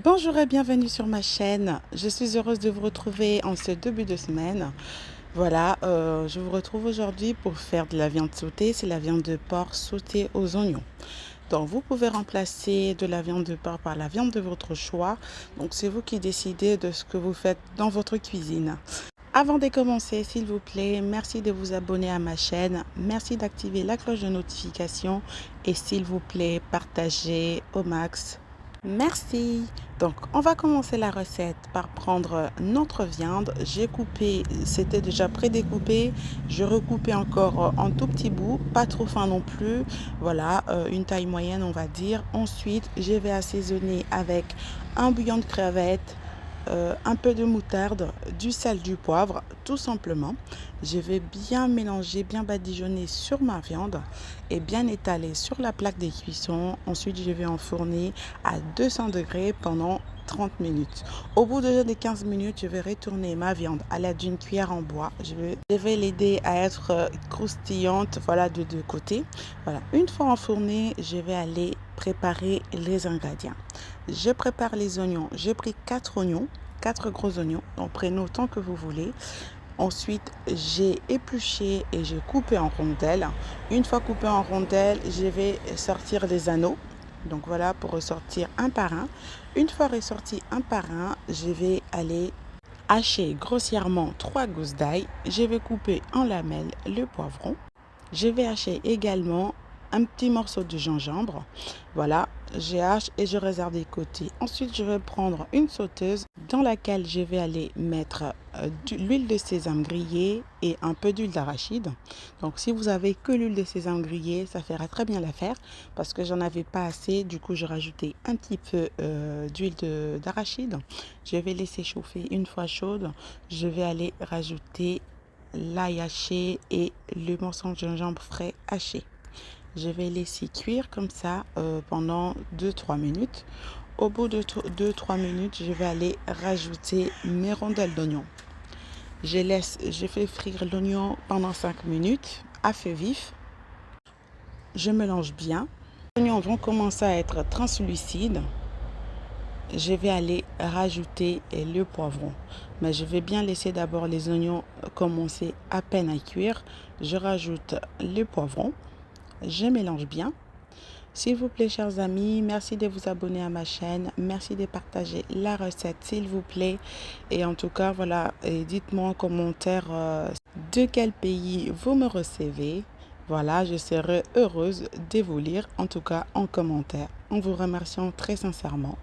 Bonjour et bienvenue sur ma chaîne. Je suis heureuse de vous retrouver en ce début de semaine. Voilà, je vous retrouve aujourd'hui pour faire de la viande sautée. C'est la viande de porc sautée aux oignons. Donc, vous pouvez remplacer de la viande de porc par la viande de votre choix. Donc, c'est vous qui décidez de ce que vous faites dans votre cuisine. Avant de commencer, s'il vous plaît, merci de vous abonner à ma chaîne. Merci d'activer la cloche de notification. Et s'il vous plaît, partagez au max. Merci. Donc, on va commencer la recette par prendre notre viande. J'ai coupé, c'était déjà prédécoupé. Je recoupais encore en tout petits bouts, pas trop fin non plus. Voilà, une taille moyenne, on va dire. Ensuite, je vais assaisonner avec un bouillon de crevettes, un peu de moutarde, du sel, du poivre, tout simplement. Je vais bien mélanger, bien badigeonner sur ma viande et bien étaler sur la plaque de cuisson. Ensuite, je vais enfourner à 200 degrés pendant 30 minutes. Au bout de 15 minutes, je vais retourner ma viande à l'aide d'une cuillère en bois. Je vais l'aider à être croustillante, voilà, de deux côtés. Voilà, une fois enfournée, je vais aller préparer les ingrédients. Je prépare les oignons. J'ai pris 4 oignons, 4 gros oignons. Donc prenez autant que vous voulez. Ensuite, j'ai épluché et j'ai coupé en rondelles. Une fois coupé en rondelles, je vais sortir les anneaux. Donc voilà, pour ressortir un par un. Une fois ressorti un par un, je vais aller hacher grossièrement 3 gousses d'ail. Je vais couper en lamelles le poivron. Je vais hacher également un petit morceau de gingembre. Voilà, je hache et je réserve des côtés. Ensuite, je vais prendre une sauteuse dans laquelle je vais aller mettre de l'huile de sésame grillée et un peu d'huile d'arachide. Donc, si vous avez que l'huile de sésame grillée, ça fera très bien l'affaire parce que j'en avais pas assez. Du coup, j'ai rajouté un petit peu d'huile d'arachide. Je vais laisser chauffer une fois chaude. Je vais aller rajouter l'ail haché et le morceau de gingembre frais haché. Je vais laisser cuire comme ça pendant 2-3 minutes. Au bout de 2-3 minutes, je vais aller rajouter mes rondelles d'oignon. Je fais frire l'oignon pendant 5 minutes à feu vif. Je mélange bien. Les oignons vont commencer à être translucides. Je vais aller rajouter le poivron. Mais je vais bien laisser d'abord les oignons commencer à peine à cuire. Je rajoute le poivron. Je mélange bien. S'il vous plaît, chers amis, merci de vous abonner à ma chaîne. Merci de partager la recette, s'il vous plaît. Et en tout cas, voilà, dites-moi en commentaire de quel pays vous me recevez. Voilà, je serai heureuse de vous lire, en tout cas en commentaire, en vous remerciant très sincèrement.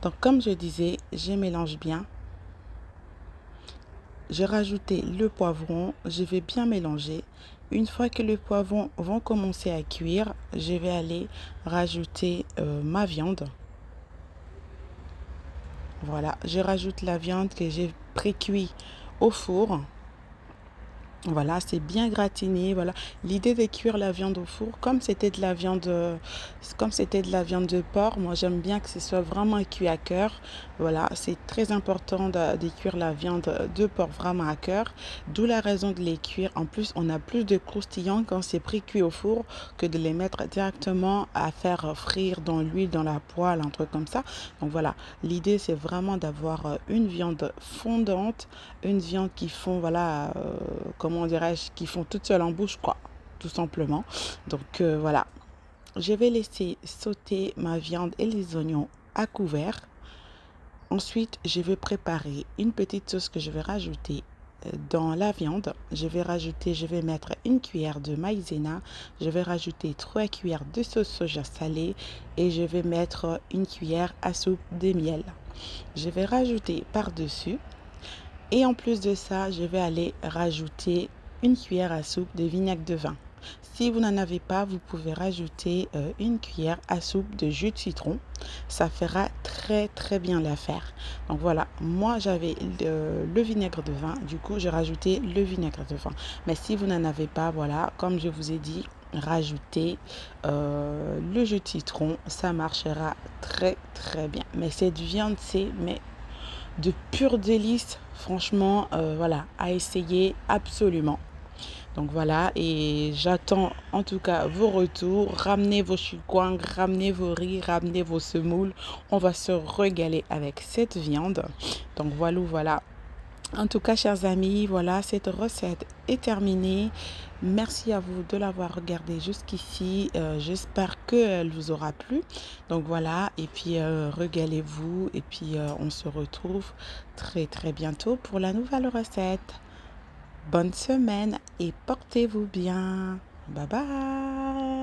Donc, comme je disais, je mélange bien. J'ai rajouté le poivron, je vais bien mélanger. Une fois que les poivrons vont commencer à cuire, je vais aller rajouter ma viande. Voilà, je rajoute la viande que j'ai pré-cuit au four. Voilà, c'est bien gratiné. Voilà, l'idée de cuire la viande au four, comme c'était de la viande de porc, moi j'aime bien que ce soit vraiment cuit à cœur. Voilà, c'est très important de cuire la viande de porc vraiment à cœur. D'où la raison de les cuire. En plus, on a plus de croustillant quand c'est pré-cuit au four que de les mettre directement à faire frire dans l'huile, dans la poêle, un truc comme ça. Donc voilà, l'idée c'est vraiment d'avoir une viande fondante, une viande qui fond, voilà, comment dirais-je, qui font toute seule en bouche, quoi, tout simplement. Donc voilà, je vais laisser sauter ma viande et les oignons à couvert. Ensuite, je vais préparer une petite sauce que je vais rajouter dans la viande. Je vais mettre une cuillère de maïzena, je vais rajouter 3 cuillères de sauce soja salée et je vais mettre une cuillère à soupe de miel. Je vais rajouter par-dessus. Et en plus de ça, je vais aller rajouter une cuillère à soupe de vinaigre de vin. Si vous n'en avez pas, vous pouvez rajouter une cuillère à soupe de jus de citron. Ça fera très très bien l'affaire. Donc voilà, moi j'avais le vinaigre de vin. Du coup, j'ai rajouté le vinaigre de vin. Mais si vous n'en avez pas, voilà, comme je vous ai dit, rajoutez le jus de citron. Ça marchera très très bien. Mais cette viande, c'est de pur délice, franchement, voilà, à essayer absolument. Donc voilà, et j'attends en tout cas vos retours. Ramenez vos choukwang, ramenez vos riz, ramenez vos semoules. On va se régaler avec cette viande. Donc voilà, voilà. En tout cas, chers amis, voilà, cette recette est terminée. Merci à vous de l'avoir regardé jusqu'ici. J'espère qu'elle vous aura plu. Donc voilà, et puis régalez-vous. Et puis on se retrouve très très bientôt pour la nouvelle recette. Bonne semaine et portez-vous bien. Bye bye.